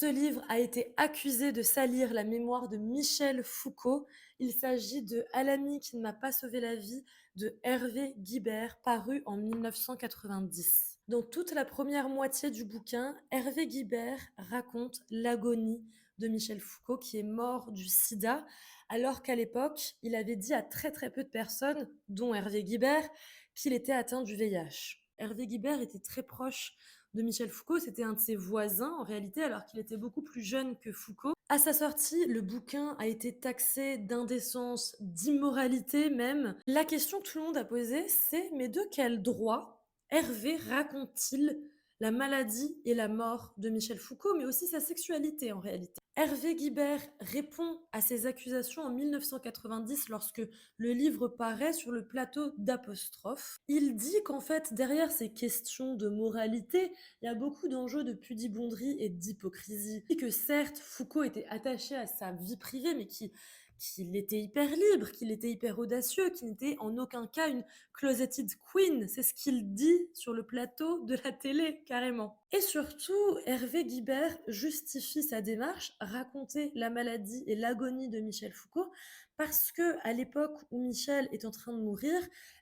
Ce livre a été accusé de salir la mémoire de Michel Foucault. Il s'agit de «À l'ami qui ne m'a pas sauvé la vie» de Hervé Guibert, paru en 1990. Dans toute la première moitié du bouquin, Hervé Guibert raconte l'agonie de Michel Foucault qui est mort du sida, alors qu'à l'époque, il avait dit à très très peu de personnes, dont Hervé Guibert, qu'il était atteint du VIH. Hervé Guibert était très proche de Michel Foucault, c'était un de ses voisins en réalité, alors qu'il était beaucoup plus jeune que Foucault. À sa sortie, le bouquin a été taxé d'indécence, d'immoralité même. La question que tout le monde a posée, c'est mais de quel droit Hervé raconte-t-il la maladie et la mort de Michel Foucault, mais aussi sa sexualité en réalité? Hervé Guibert répond à ces accusations en 1990 lorsque le livre paraît sur le plateau d'Apostrophe. Il dit qu'en fait, derrière ces questions de moralité, il y a beaucoup d'enjeux de pudibonderie et d'hypocrisie. Et que certes, Foucault était attaché à sa vie privée, mais qu'il était hyper libre, qu'il était hyper audacieux, qu'il n'était en aucun cas une closeted queen. C'est ce qu'il dit sur le plateau de la télé, carrément. Et surtout, Hervé Guibert justifie sa démarche, raconter la maladie et l'agonie de Michel Foucault, parce que à l'époque où Michel est en train de mourir,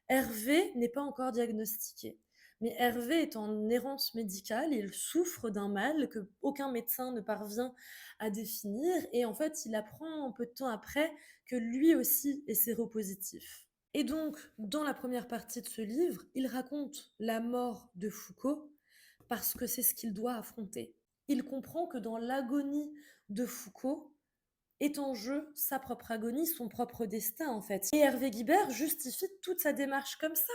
Hervé n'est pas encore diagnostiqué. Mais Hervé est en errance médicale, il souffre d'un mal que aucun médecin ne parvient à définir et en fait, il apprend un peu de temps après que lui aussi est séropositif. Et donc, dans la première partie de ce livre, il raconte la mort de Foucault parce que c'est ce qu'il doit affronter. Il comprend que dans l'agonie de Foucault est en jeu sa propre agonie, son propre destin en fait. Et Hervé Guibert justifie toute sa démarche comme ça.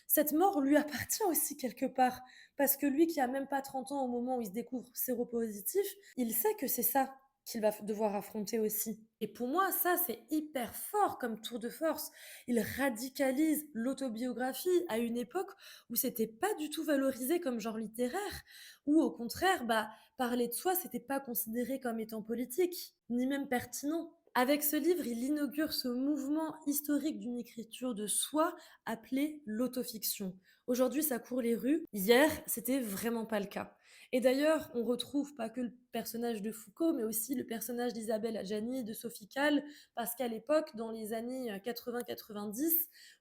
Cette mort lui appartient aussi quelque part, parce que lui qui a même pas 30 ans au moment où il se découvre séropositif, il sait que c'est ça qu'il va devoir affronter aussi. Et pour moi, ça, c'est hyper fort comme tour de force. Il radicalise l'autobiographie à une époque où c'était pas du tout valorisé comme genre littéraire, où au contraire, bah, parler de soi, c'était pas considéré comme étant politique, ni même pertinent. Avec ce livre, il inaugure ce mouvement historique d'une écriture de soi appelé l'autofiction. Aujourd'hui, ça court les rues. Hier, c'était vraiment pas le cas. Et d'ailleurs, on retrouve pas que le personnage de Foucault, mais aussi le personnage d'Isabelle Adjani et de Sophie Calle, parce qu'à l'époque, dans les années 80-90,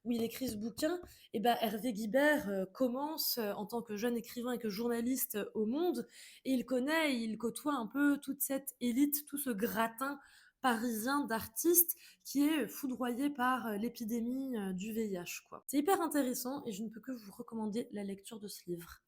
où il écrit ce bouquin, eh ben, Hervé Guibert commence en tant que jeune écrivain et que journaliste au Monde, et il connaît, il côtoie un peu toute cette élite, tout ce gratin parisien d'artistes qui est foudroyé par l'épidémie du VIH, quoi. C'est hyper intéressant et je ne peux que vous recommander la lecture de ce livre.